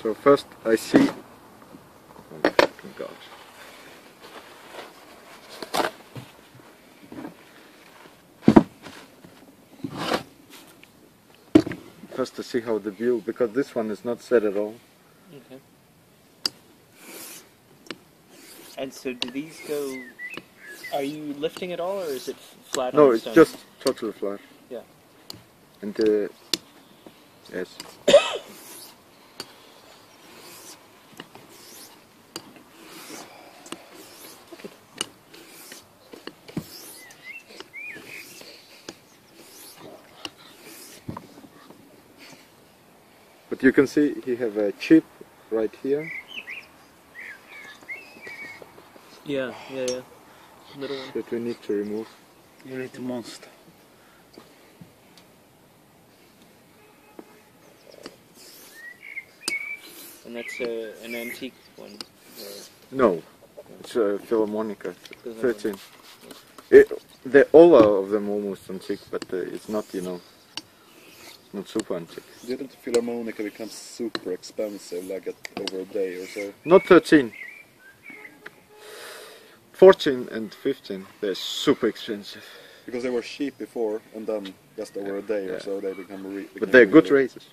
So first I see. Oh my God. First to see how the view, because this one is not set at all. Okay. And so do these go, are you lifting at all or is it flat No, on the it's stone? just totally flat. Yeah. And yes. But you can see he have a chip right here. Yeah. Little one. That we need to remove. You're a monster. And that's an antique one? Or No, it's a Philharmonica, 13. All of them almost antique, but it's not, you know, not super antique. Didn't the Philharmonica become super expensive, like over a day or so? Not 13. 14 and 15, they're super expensive. Because they were cheap before, and then just over a day or so they become But they're good razors.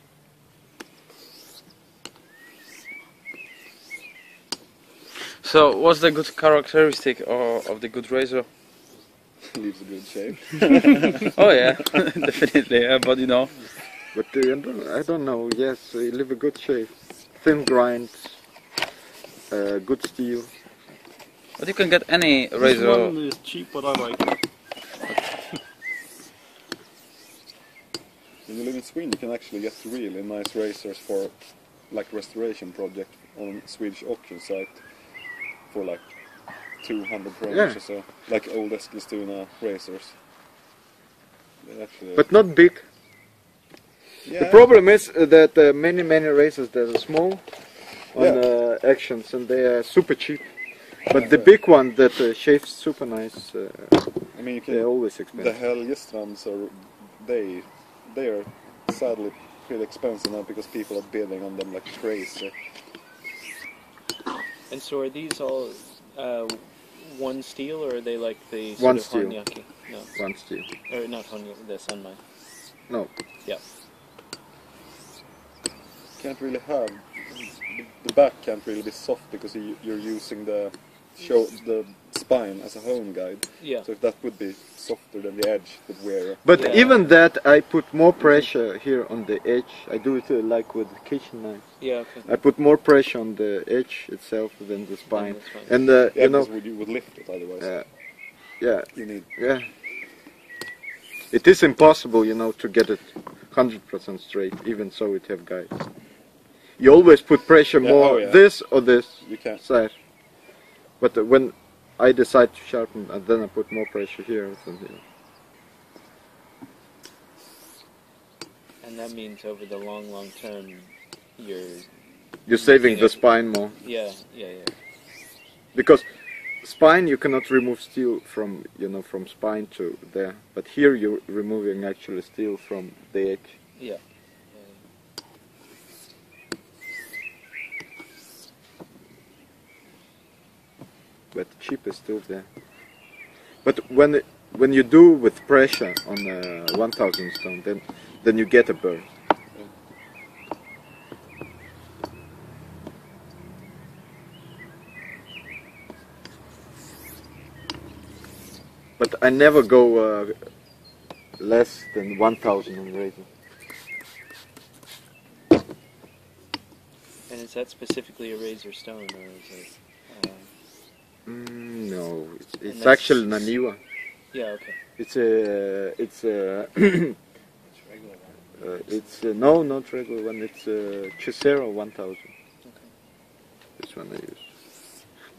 So, what's the good characteristic of the good razor? Leaves a good shape. Oh yeah, definitely. Yeah, but you know. But I don't know. Yes, they leave a good shape, thin grind, good steel. But you can get any razor. This one is cheap, but I like it. When you live in Sweden, you can actually get really nice razors for like restoration project on Swedish auction site for like 200 kronor or so, like old Eskilstuna razors. Actually, But not big. yeah, The problem is that many razors that are small on actions and they are super cheap. But the big one that shaves super nice, I mean, you can, they're always the expensive. Helgestrands are they are sadly pretty expensive now because people are bidding on them like crazy. And so are these all one steel or are they like the sort One of steel. Honyaki? No. One steel. Or not Honyaki, the Sunmine. No. Yeah. Can't really have the back can't really be soft because you're using the spine as a hone guide. Yeah. So if that would be softer than the edge, would wear. But Yeah. even that, I put more pressure here on the edge. I do it like with the kitchen knife. Yeah, okay. I put more pressure on the edge itself than the spine. That's fine. And Yeah, you know, because you would lift it otherwise. yeah, You need. yeah. It is impossible, you know, to get it 100% straight. Even so, it have guides. You always put pressure more this or this You can't. side. But when I decide to sharpen, then I put more pressure here than here. And that means over the long term, You're saving the spine more. Yeah. Because spine you cannot remove steel from, you know, from spine to there. But here you're removing actually steel from the edge. Yeah. But the chip is still there. But when you do with pressure on a 1000 stone, then you get a burn. But I never go less than 1000 on razor. And is that specifically a razor stone or is it? No, it's that's- actually Naniwa. Yeah. Okay. It's no, not regular one. It's Cicero 1000. Okay. This one I use.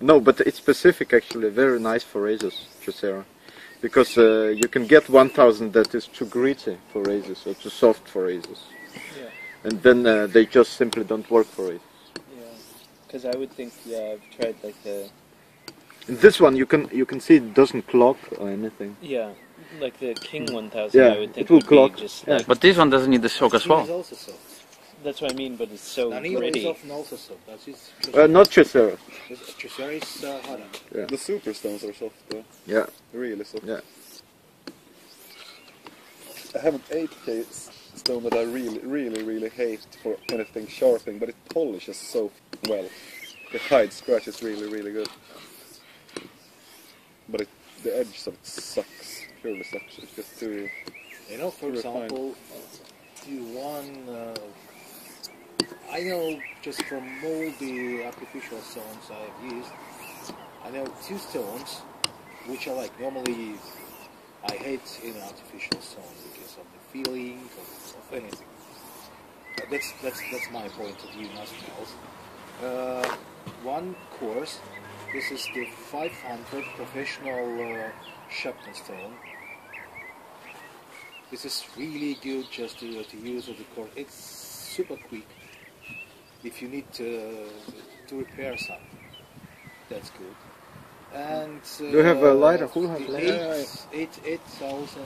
No, but it's specific actually. Very nice for razors, Cicero, because you can get 1000 that is too gritty for razors or too soft for razors, Yeah. and then they just simply don't work for razors. Yeah. Because I would think, I've tried like the. And this one you can see it doesn't clog or anything. Yeah, like the King 1000. Yeah, I would think it will would be clog. just Yeah. like. But this one doesn't need the shock as It's well. also soft. That's what I mean, but it's so Danilo is gritty. often also soft. That's it. Not Tricera. Tricera is harder. Yeah. The super stones are soft though. Yeah. Really soft. Yeah. I have an 8K stone that I really hate for anything sharpening, but it polishes so well. The hide scratch is really good. But the edge of it sucks. Purely sucks. It's just too... You know, for refined. example, I know just from all the artificial stones I've used, I know 2 stones which are like normally I hate in artificial stone because of the feeling of anything. That's my point of view, nothing else. One course, this is the 500 professional Sharpening stone. This is really good just to use at the course. It's super quick. If you need to repair something, that's good. And Do you have a lighter? Who has lighter? 8,000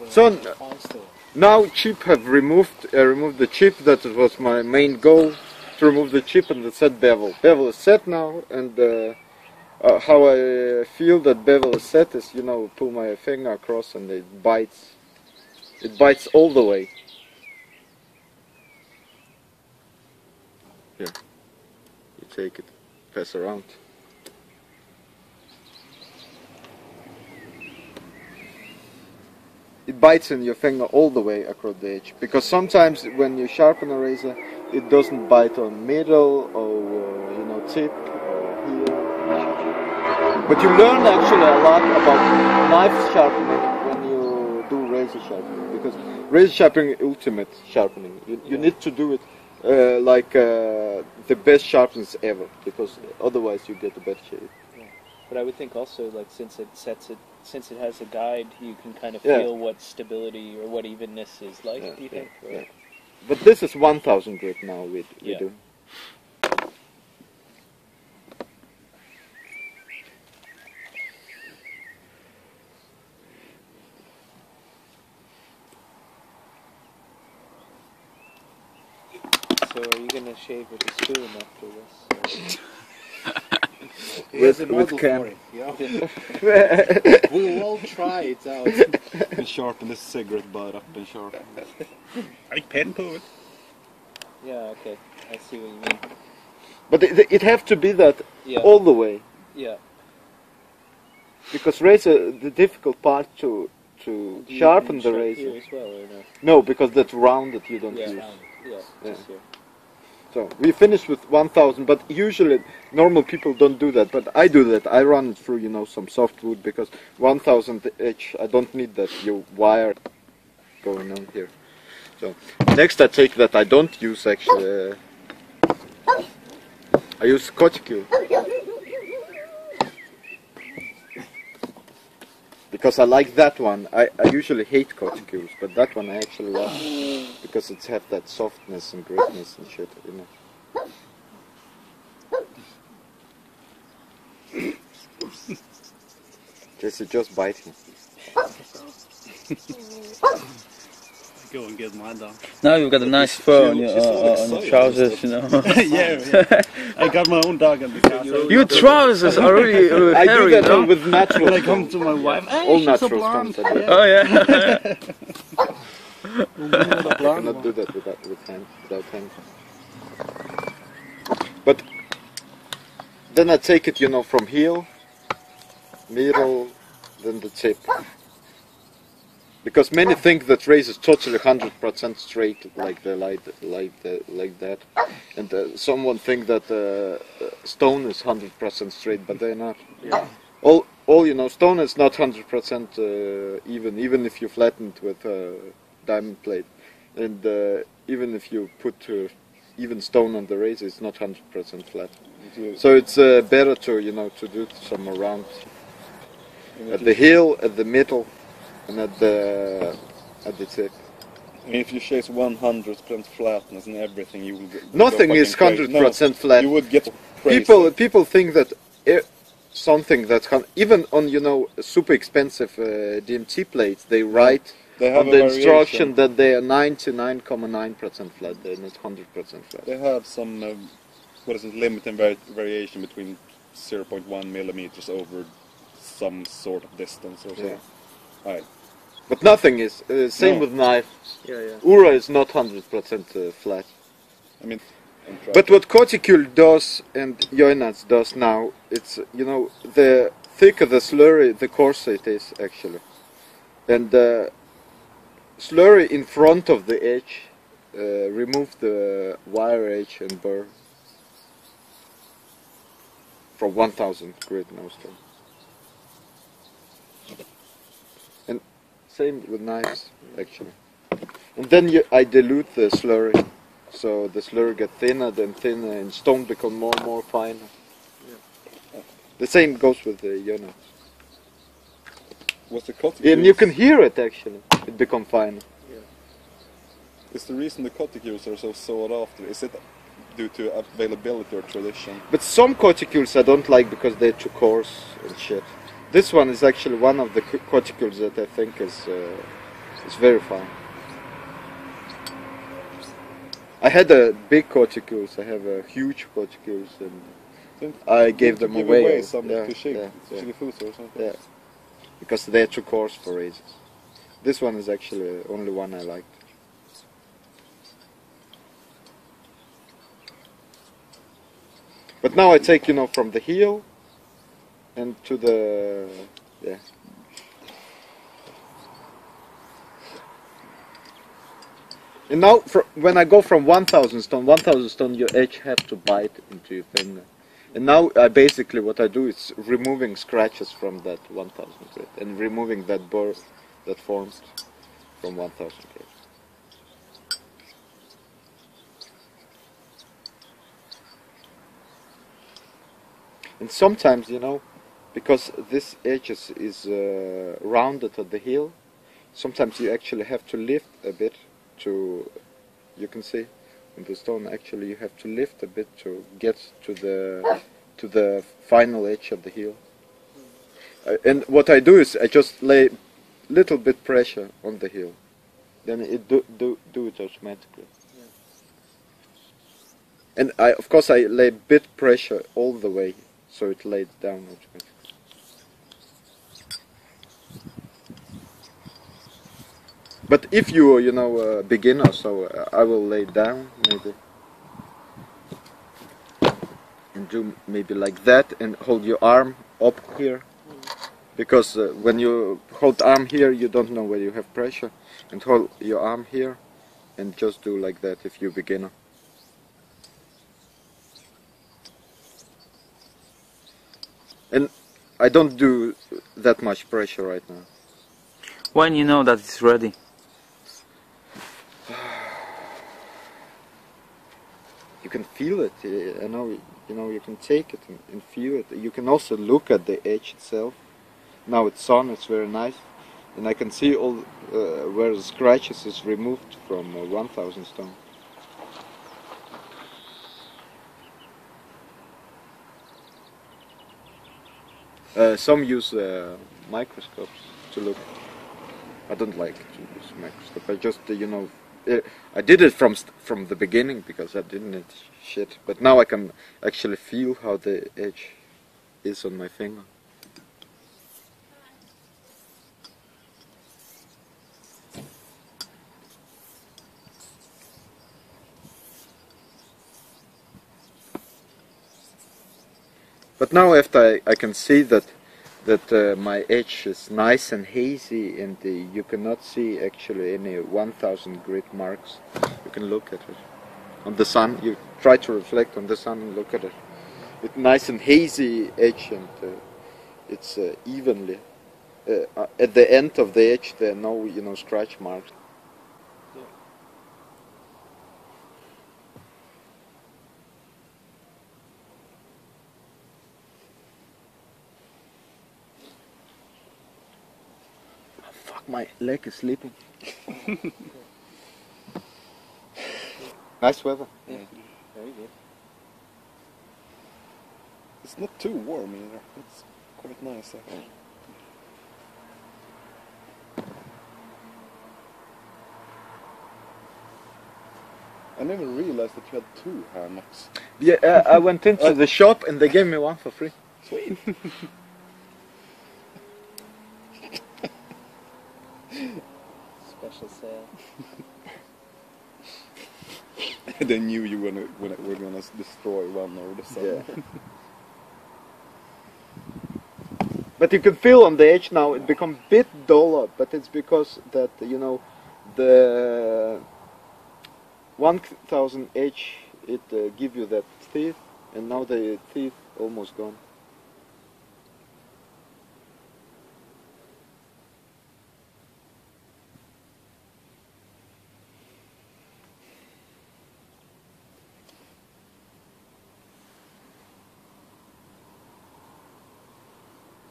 So, fine stone. now chip have removed the chip. That was my main goal, to remove the chip and the set bevel. Bevel is set now, and how I feel that bevel is set is, you know, pull my finger across and it bites. It bites all the way. Here, you take it, pass around. It bites in your finger all the way across the edge, because sometimes when you sharpen a razor, it doesn't bite on middle or you know, tip or here. But you learn actually a lot about knife sharpening when you do razor sharpening, because razor sharpening is ultimate sharpening. You need to do it like the best sharpeners ever, because otherwise you get a bad shade. But I would think also, like, since it has a guide, you can kind of Yeah. feel what stability or what evenness is like. Yeah, Do you think? yeah, Or- yeah. But this is 1000 grit now we Yeah. do. So are you gonna shave with a spoon after this? He has a With model cam. for it. Yeah. We'll all try it out. And sharpen the cigarette butt up and sharpen. I pen på it. Yeah. Okay. I see what you mean. But it have to be that Yeah. all the way, Yeah. because razor, the difficult part to Do you- sharpen you the sharp razor. here as well, or no? No, because that's rounded, you don't Yeah. use. Yeah. Yeah. Just here. So we finished with 1000, but usually normal people don't do that. But I do that. I run it through, you know, some softwood, because 1000 edge, I don't need that wire going on here. So next I take that I don't use actually. I use corticule. Because I like that one. I usually hate corticules, but that one I actually love, because it's have that softness and gritness and shit, you know. Just bite him. Go and get mine done. Now you've got a nice fur on She's all your excited trousers, you know. yeah. I got my own dog in the car. Your trousers are really I do hairy, that no? with natural When I come stones. to my wife, hey, All she's a natural blonde. stones I do. Oh yeah. I cannot do that with hand, without hand. But then I take it, you know, from heel, middle, then the tip. Because many think that razor is totally 100% straight, like that, and someone think that stone is 100% straight, but they're not. Yeah. All you know, stone is not 100% even if you flatten it with diamond plate, and even if you put even stone on the razor, it's not 100% flat. So it's better to, you know, to do some around at the heel, at the middle, and at the tip. I mean, if you chase 100% flatness and everything, you will get... Nothing go is fucking crazy. 100% flat. You would get crazy. People think that something that even on, you know, super expensive DMT plates, they write They have on a the variation. instruction that they are 99.9% flat. They're not 100% flat. They have some, what is it, limit and variation between 0.1 millimeters over some sort of distance or Yeah. so. Right. But nothing is. Same No. with knife. Yeah, yeah. Ura is not 100% flat. I mean, But what Corticule does and JNS does now, it's, you know, the thicker the slurry, the coarser it is actually. And the slurry in front of the edge, remove the wire edge and burr from 1000 grit no stone. And same with knives actually. And then I dilute the slurry. So the slurry gets thinner and thinner and stone become more and more finer. Yeah. The same goes with the JNS. was the Corticule... And you can hear it actually, it become finer. Is the reason the Corticules are so sought after, is it due to availability or tradition? But some corticules I don't like because they're too coarse and shit. This one is actually one of the corticules that I think is very fine. I had a big corticules, I have a huge corticules, and Didn't- I gave didn't you them give away. some Yeah, to yeah, yeah. Shigefusa or something? Yeah, because they're too coarse for razors. This one is actually only one I liked. But now I take, you know, from the heel and to the, yeah. And now, when I go from 1000 stone, your edge have to bite into your finger. And now, basically, what I do is removing scratches from that 1000 grit and removing that burr that forms from 1000 grit. And sometimes, you know, because this edge is rounded at the heel, sometimes you actually have to lift a bit to, you can see in the stone, actually you have to lift a bit to get to the final edge of the heel. And what I do is I just lay little bit pressure on the heel, then it do it automatically. And of course I lay bit pressure all the way, so it lays down automatically. But if you're, you know, a beginner, so I will lay down maybe and do maybe like that and hold your arm up here, because when you hold arm here you don't know where you have pressure, and hold your arm here and just do like that if you're beginner. And I don't do that much pressure right now. When you know that it's ready? You can feel it. I know, you know, you can take it and feel it. You can also look at the edge itself. Now it's on, it's very nice, and I can see all where the scratches is removed from 1000 stone. Some use microscopes to look. I don't like to use microscope. I just, you know, I did it from the beginning because I didn't need shit. But now I can actually feel how the edge is on my finger. But now after I can see that my edge is nice and hazy, and you cannot see actually any 1000 grit marks. You can look at it on the sun. You try to reflect on the sun and look at it. It's nice and hazy edge, and it's evenly. At the end of the edge, there are no, you know, scratch marks. Fuck, my leg is sleeping. Nice weather. Yeah. Very good. It's not too warm either. It's quite nice actually. never realized that you had 2 hammocks. Yeah, I went into the shop and they gave me one for free. Sweet. Special sale. They knew you were gonna destroy one over the summer. Yeah. But you can feel on the edge now it becomes a bit duller, but it's because that, you know, the 1000 edge, it give you that teeth, and now the teeth almost gone.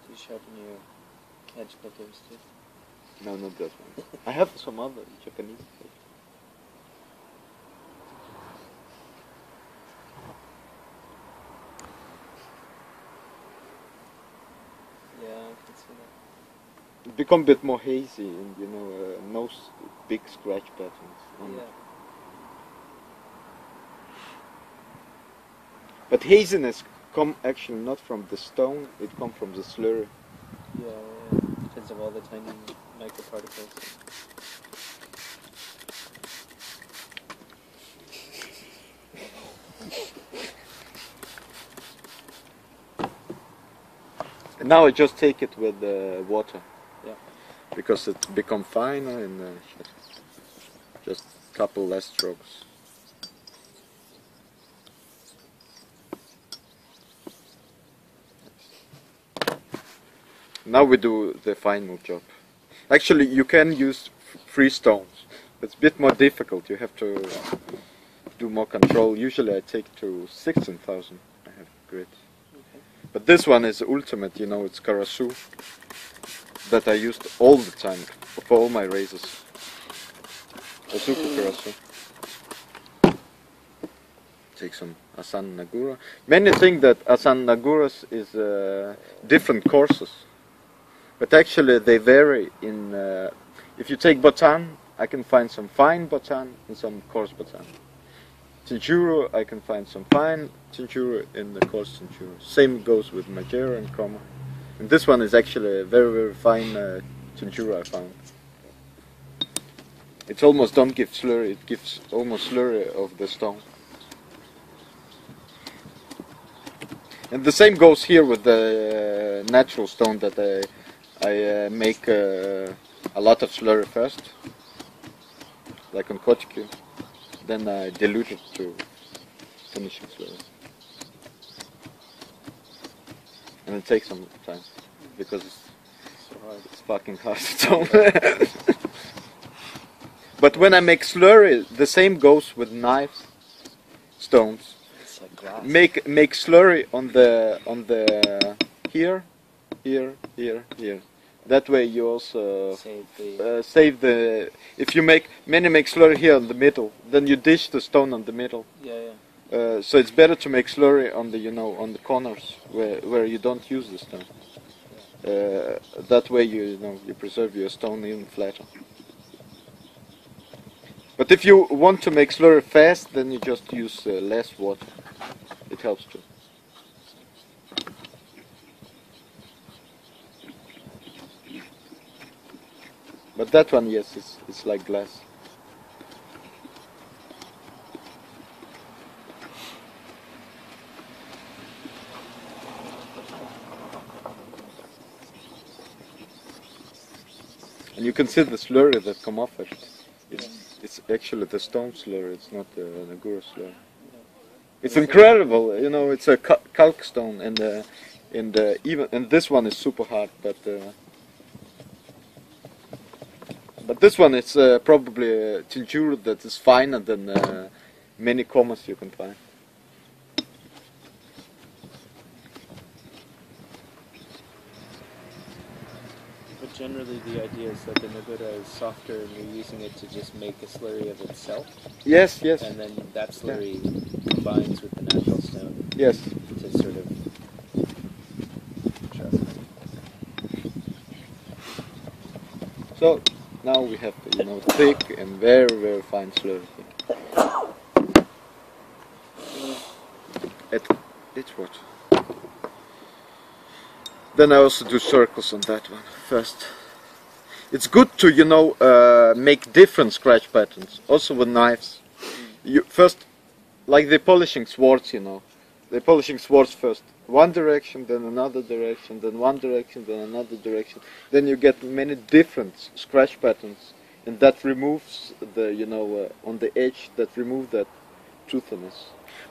Do you sharpen your edge clippers too? No, not that one. I have some other Japanese. Yeah, I can see that. It become a bit more hazy, and you know, no big scratch patterns on Yeah. it. But haziness come actually not from the stone; it come from the slurry. Yeah, yeah. Because of all the tiny microparticles. And now I just take it with water. Yeah. Because it become finer and just couple less strokes. Now we do the final job. Actually, you can use 3 stones. It's a bit more difficult. You have to do more control. Usually I take to 16,000. I have grit. Okay. But this one is ultimate, you know, it's Karasu that I used all the time for all my razors. Asuka Karasu. Take some Asan Nagura. Many think that Asan Naguras is different courses. But actually they vary in, if you take Botan, I can find some fine Botan and some coarse Botan. Tinjuro, I can find some fine Tinjuro in the coarse Tinjuro. Same goes with Majera and Chroma. And this one is actually a very, very fine Tinjuro I found. It almost don't give slurry, it gives almost slurry of the stone. And the same goes here with the natural stone that I make a lot of slurry first, like on Kotiku. Then I dilute it to finishing slurry. And it takes some time because it's fucking hard stone. But when I make slurry, the same goes with knives, stones. It's like glass. Make slurry on the here. That way you also save the. If you make slurry here on the middle, then you dish the stone on the middle. Yeah, yeah. So it's better to make slurry on the on the corners where you don't use the stone. That way you preserve your stone even flatter. But if you want to make slurry fast, then you just use less water. It helps too. But that one, yes, it's like glass. And you can see the slurry that come off it. It's actually the stone slurry, it's not the Nagura slurry. It's incredible, it's a calc stone, and this one is super hard, but this one is probably a tincture that is finer than many commas you can find. But generally the idea is that the Nagura is softer and you're using it to just make a slurry of itself. Yes. And then that slurry combines with the natural stone. Yes. To sort of sharpen. So now we have thick and very, very fine slurry. It's what? Then I also do circles on that one first. It's good to, you know, make different scratch patterns, also with knives. You first, like the polishing swords, you know, the polishing swords first one direction, then another direction, then one direction, then another direction. Then you get many different scratch patterns, and that removes the, you know, on the edge, that remove that truthiness.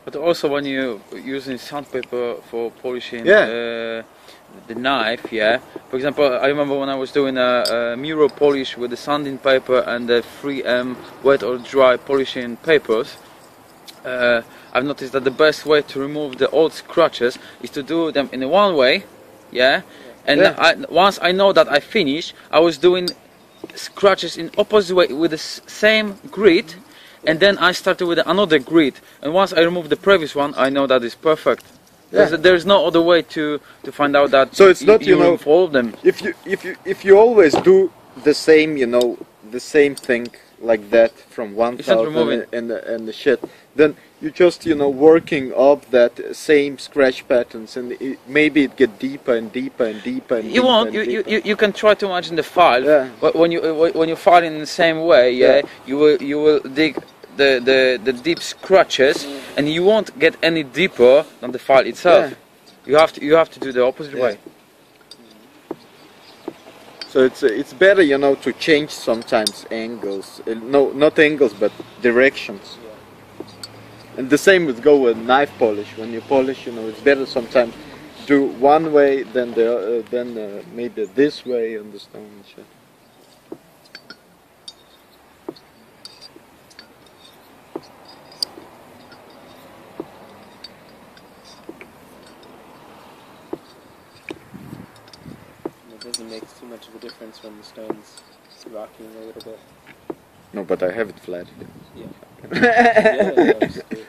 But also when you using sandpaper for polishing the knife, yeah. For example, I remember when I was doing a mirror polish with the sanding paper and the 3M wet or dry polishing papers. I've noticed that the best way to remove the old scratches is to do them in one way, yeah. And once I know that I finish, I was doing scratches in opposite way with the same grit. And then I started with another grid, and once I remove the previous one, I know that it's perfect. There's no other way to find out that. So it's not, you know, follow them. If you always do the same, you know, the same thing like that from 1000 and the shit, then you just, you know, working up that same scratch patterns, and maybe it get deeper and deeper and deeper and you deeper won't. and You can try to imagine the file. Yeah. When you file in the same way, you will dig the deep scratches, and you won't get any deeper than the file itself. Yeah. You have to do the opposite way. So it's better, you know, to change sometimes angles. No, not angles, but directions. And the same would go with knife polish. When you polish, you know, it's better sometimes do one way than maybe this way on the stone and shit. It doesn't make too much of a difference when the stone's rocking a little bit. No, but I have it flat. Yeah. Yeah, that's good.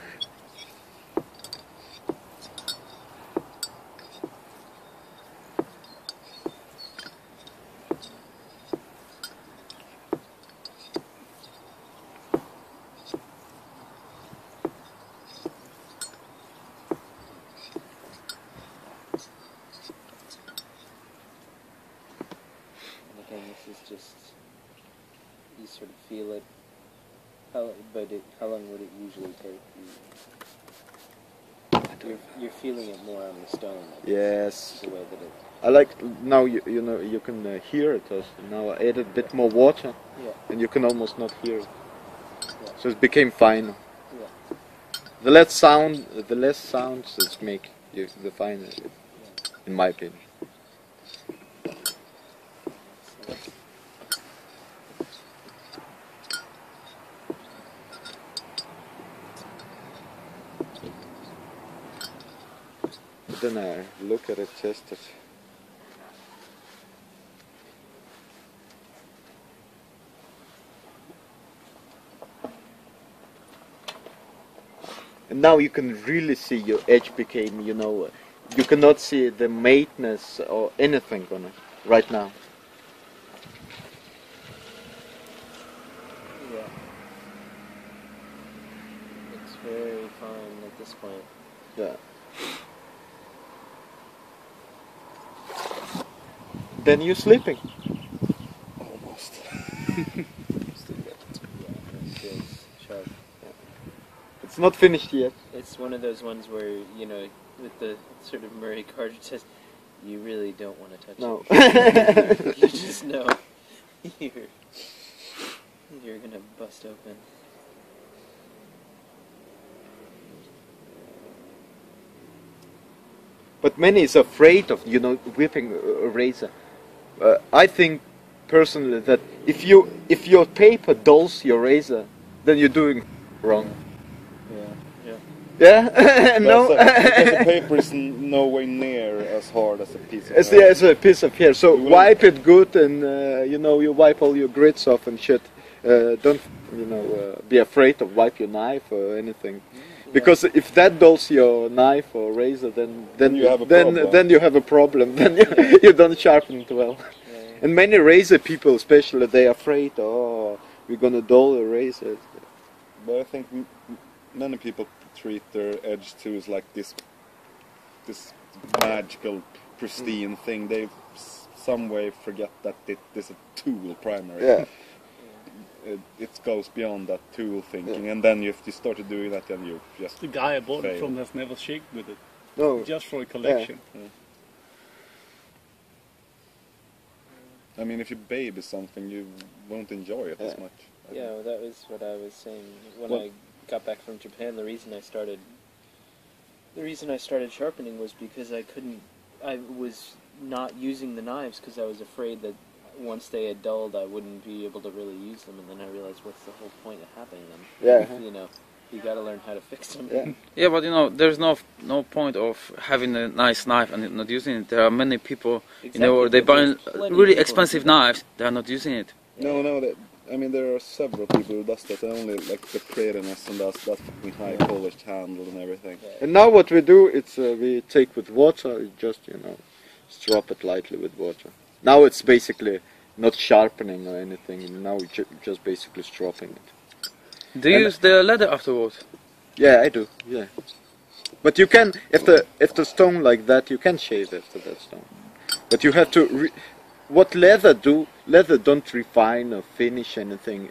Again, this is just, you sort of feel it. How long would it usually take? You're feeling it more on the stone. Yes. The way that it. I like now you know you can hear it also. Now I added a bit more water, and you can almost not hear it. Yeah. So it became finer. Yeah. The less sounds it's make the finer, in my opinion. But then I look at it, test it. And now you can really see your edge became, you know, you cannot see the maintenance or anything on it right now. Yeah. It's very fine at this point. Yeah. Then you're sleeping. Almost. Sharp. It's not finished yet. It's one of those ones where, you know, with the sort of Murray cartridge says, you really don't want to touch it. You just know you're gonna bust open. But many is afraid of, you know, whipping a razor. I think personally that if your paper dulls your razor, then you're doing wrong. Yeah. No. Because the paper is no way near as hard as a piece of hair. As a piece of hair. So wipe it good, and you know, you wipe all your grits off and shit. Don't, you know, be afraid of wipe your knife or anything. Because if that dulls your knife or razor, then you have a problem. Then you have a problem. Then you don't sharpen it well. And many razor people, especially, they are afraid. Oh, we're gonna dull a razor. But I think many people treat their edge tools like this this magical, pristine thing. They some way forget that it is a tool primary. Yeah. It goes beyond that tool thinking, and then if you started doing that, then you just The guy I bought it fail. from has never shaked with it, No. just for a collection. I mean, if you baby something, you won't enjoy it as much. Yeah, well, that was what I was saying when Well- I got back from Japan. The reason I started sharpening was because I was not using the knives because I was afraid that once they had dulled, I wouldn't be able to really use them. And then I realized, what's the whole point of having them? Yeah. You know, you got to learn how to fix them. Yeah. Yeah, but you know, there's no point of having a nice knife and not using it. There are many people, you know, Exactly, they but buy there's plenty of really people expensive who do that. knives. They are not using it. No, I mean, there are several people who does that. Only like the prettiness and that fucking high polished handle and everything. And now what we do, it's we take with water, just strop it lightly with water. Now it's basically not sharpening or anything. Now we just basically stropping it. Do you use the leather afterwards? Yeah, I do. Yeah, but you can if the stone like that, you can shave after that stone. But you have to. What leather do? Leather don't refine or finish anything.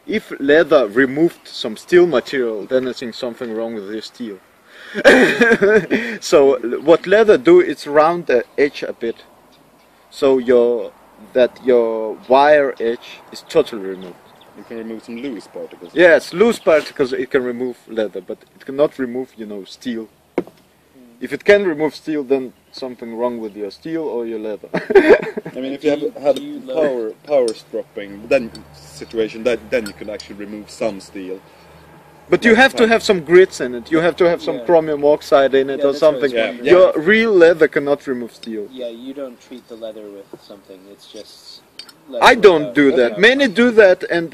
If leather removed some steel material, then I think something wrong with your steel. So what leather do? It's round the edge a bit, so your wire edge is totally removed. You can remove some loose particles. Yes, loose particles it can remove leather, but it cannot remove, steel. If it can remove steel, then something wrong with your steel or your leather. I mean, if you have had do you power stropping, then then you can actually remove some steel. But you have to have some grits in it. You have to have some Yeah. chromium oxide in it Yeah, or that's what I was something. wondering. Your real leather cannot remove steel. Yeah, you don't treat the leather with something. It's just. I don't do that. Many do that, and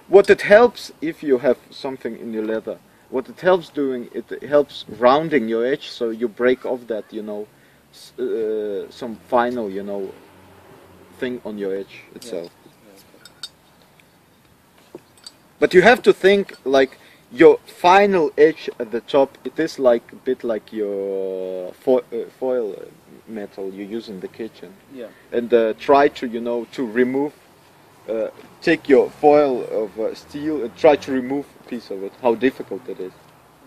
what it helps if you have something in your leather. What it helps doing, it helps rounding your edge, so you break off that, some final, thing on your edge itself. But you have to think like your final edge at the top. It is like a bit like your foil metal you use in the kitchen. Yeah. And try to to remove. Take your foil of steel and try to remove a piece of it. How difficult it is.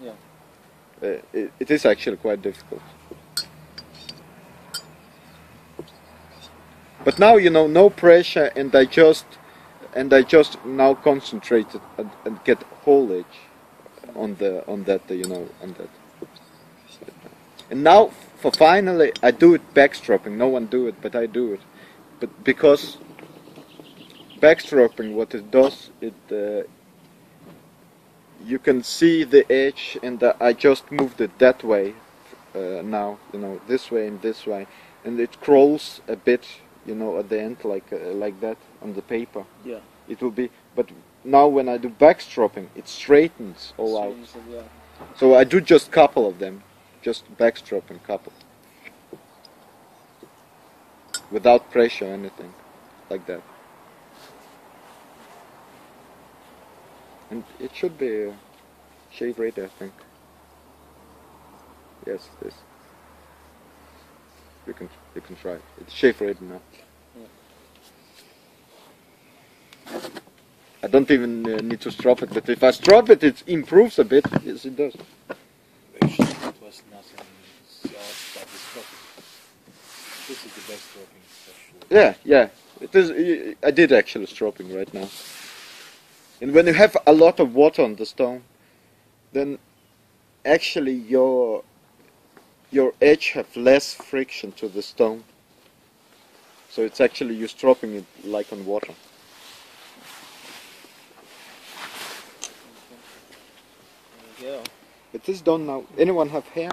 Yeah. It is actually quite difficult. But now no pressure, and I just now concentrate it and get whole edge on that. And now for finally I do it backstropping. No one do it, but I do it. But because backstropping, what it does, you can see the edge, and I just moved it that way now, this way and this way, and it crawls a bit, at the end like that on the paper. Yeah. It will be, but now when I do backstropping, it straightens all out. Yeah. So I do just couple of them, just backstropping couple, without pressure or anything, like that. And it should be shave ready, I think. Yes, it is. You can try it. It's shave ready now. I don't even need to strop it, but if I strop it, it improves a bit. Yes, it does. Actually, it was nothing about the stropping. This is the best stropping, especially. Yeah. It is. I did actually stropping right now. And when you have a lot of water on the stone, then actually your edge have less friction to the stone. So it's actually you're stropping it like on water. There you go. It is done now. Anyone have hair?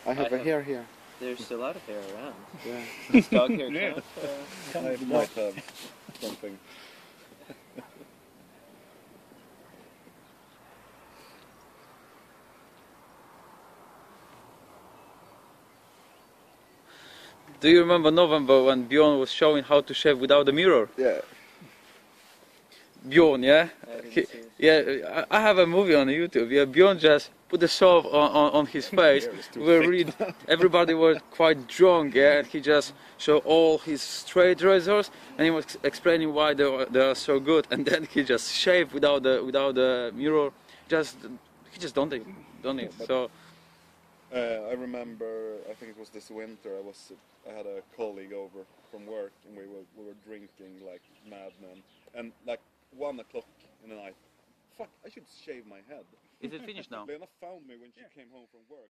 I have I a have- hair here. There's a lot of hair around. Yeah. Does dog hair Yeah. count? I might have something. Do you remember November when Bjorn was showing how to shave without a mirror? Yeah. Bjorn, yeah? I didn't He- see it. yeah, I have a movie on YouTube. Yeah, Bjorn just put the soap on his face. We were really, everybody was quite drunk, yeah, and he just showed all his straight razors, and he was explaining why they are so good, and then he just shaved without the mirror. He just don't it. So I remember, I think it was this winter. I had a colleague over from work, and we were drinking like madmen. And like 1 o'clock in the night, fuck! I should shave my head. is it finished now? Lena found me when she came home from work.